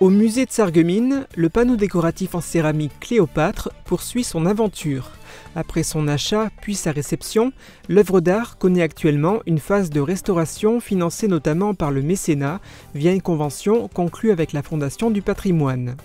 Au musée de Sarreguemines, le panneau décoratif en céramique Cléopâtre poursuit son aventure. Après son achat puis sa réception, l'œuvre d'art connaît actuellement une phase de restauration financée notamment par le mécénat via une convention conclue avec la Fondation du patrimoine.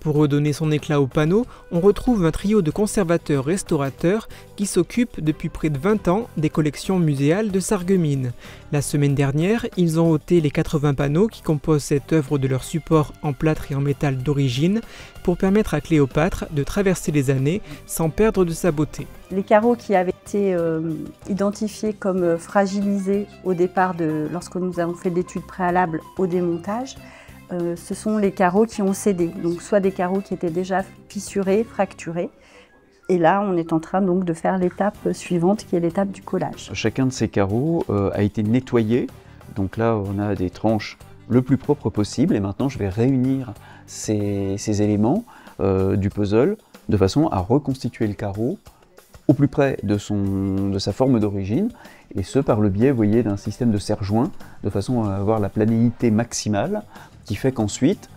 Pour redonner son éclat au panneau, on retrouve un trio de conservateurs-restaurateurs qui s'occupent depuis près de 20 ans des collections muséales de Sarreguemines. La semaine dernière, ils ont ôté les 80 panneaux qui composent cette œuvre de leur support en plâtre et en métal d'origine pour permettre à Cléopâtre de traverser les années sans perdre de sa beauté. Les carreaux qui avaient été identifiés comme fragilisés au départ lorsque nous avons fait l'étude préalable au démontage, ce sont les carreaux qui ont cédé, donc soit des carreaux qui étaient déjà fissurés, fracturés. Et là, on est en train donc de faire l'étape suivante, qui est l'étape du collage. Chacun de ces carreaux a été nettoyé. Donc là, on a des tranches le plus propres possible. Et maintenant, je vais réunir ces éléments du puzzle de façon à reconstituer le carreau au plus près de sa forme d'origine. Et ce, par le biais, vous voyez, d'un système de serre-joint, de façon à avoir la planéité maximale, qui fait qu'ensuite,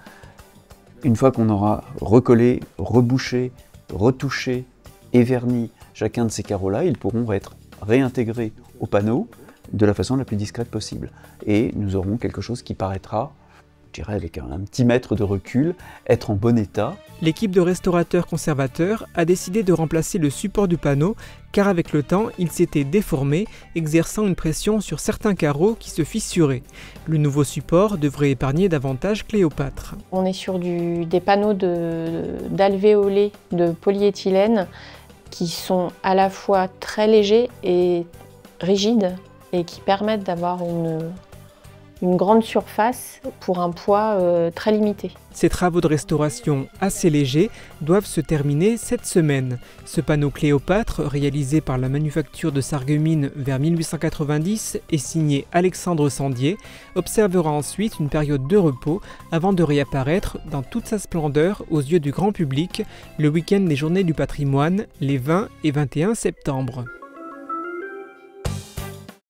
une fois qu'on aura recollé, rebouché, retouché et verni chacun de ces carreaux-là, ils pourront être réintégrés au panneau de la façon la plus discrète possible. Et nous aurons quelque chose qui paraîtra, je dirais avec un petit mètre de recul, être en bon état. L'équipe de restaurateurs-conservateurs a décidé de remplacer le support du panneau car avec le temps, il s'était déformé, exerçant une pression sur certains carreaux qui se fissuraient. Le nouveau support devrait épargner davantage Cléopâtre. On est sur des panneaux d'alvéolés de polyéthylène qui sont à la fois très légers et rigides et qui permettent d'avoir une grande surface pour un poids très limité. Ces travaux de restauration assez légers doivent se terminer cette semaine. Ce panneau Cléopâtre, réalisé par la manufacture de Sarreguemines vers 1890 et signé Alexandre Sandier, observera ensuite une période de repos avant de réapparaître dans toute sa splendeur aux yeux du grand public le week-end des Journées du patrimoine, les 20 et 21 septembre.